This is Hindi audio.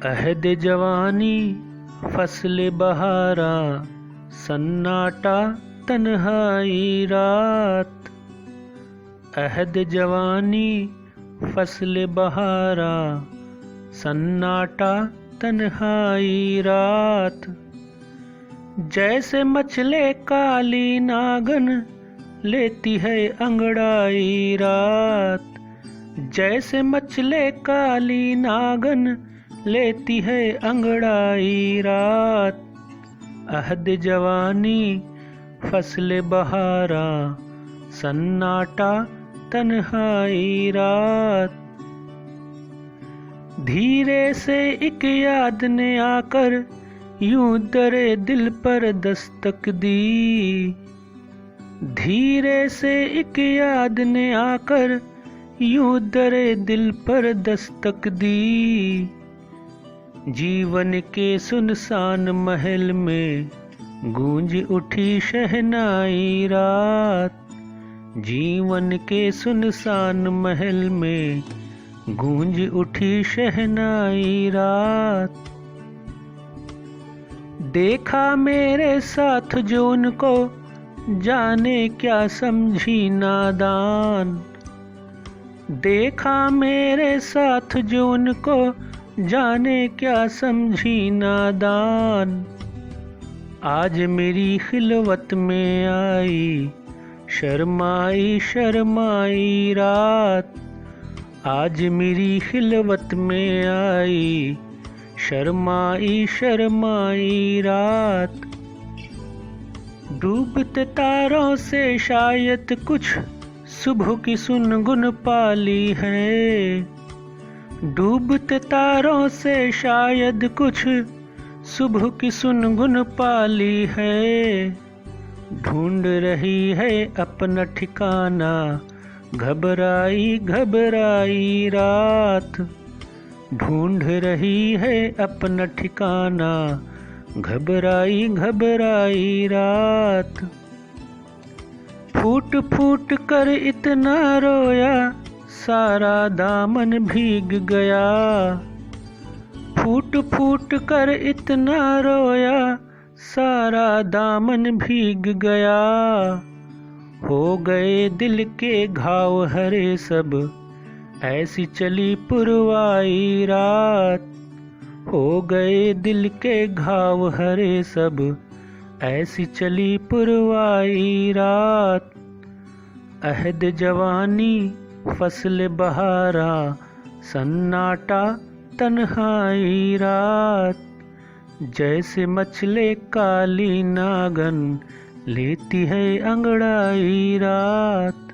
अहद जवानी फसल बहारा, सन्नाटा तन्हाई रात। अहद जवानी फसल बहारा, सन्नाटा तन्हाई रात। जैसे मचले काली नागन लेती है अंगड़ाई रात। जैसे मचले काली नागन लेती है अंगड़ाई रात। अहद जवानी फसल बहारा, सन्नाटा तन्हाई रात। धीरे से एक याद ने आकर यूं दरे दिल पर दस्तक दी। धीरे से एक याद ने आकर यूं दरे दिल पर दस्तक दी। जीवन के सुनसान महल में गूंज उठी शहनाई रात। जीवन के सुनसान महल में गूंज उठी शहनाई रात। देखा मेरे साथ जो उनको जाने क्या समझी नादान। देखा मेरे साथ जो उनको जाने क्या समझी नादान। आज मेरी खिलवत में आई शर्माई शर्माई रात। आज मेरी खिलवत में आई शर्माई शर्माई रात। डूबते तारों से शायद कुछ सुबह की सुनगुन पाली है। डूबते तारों से शायद कुछ सुबह की सुनगुन पाली है। ढूंढ रही है अपना ठिकाना घबराई घबराई रात। ढूंढ रही है अपना ठिकाना घबराई घबराई रात। फूट फूट कर इतना रोया सारा दामन भीग गया। फूट फूट कर इतना रोया सारा दामन भीग गया। हो गए दिल के घाव हरे सब ऐसी चली पुरवाई रात। हो गए दिल के घाव हरे सब ऐसी चली पुरवाई रात। अहद जवानी फसल बहारा, सन्नाटा तन्हाई रात। जैसे मचले काली नागन लेती है अंगड़ाई रात।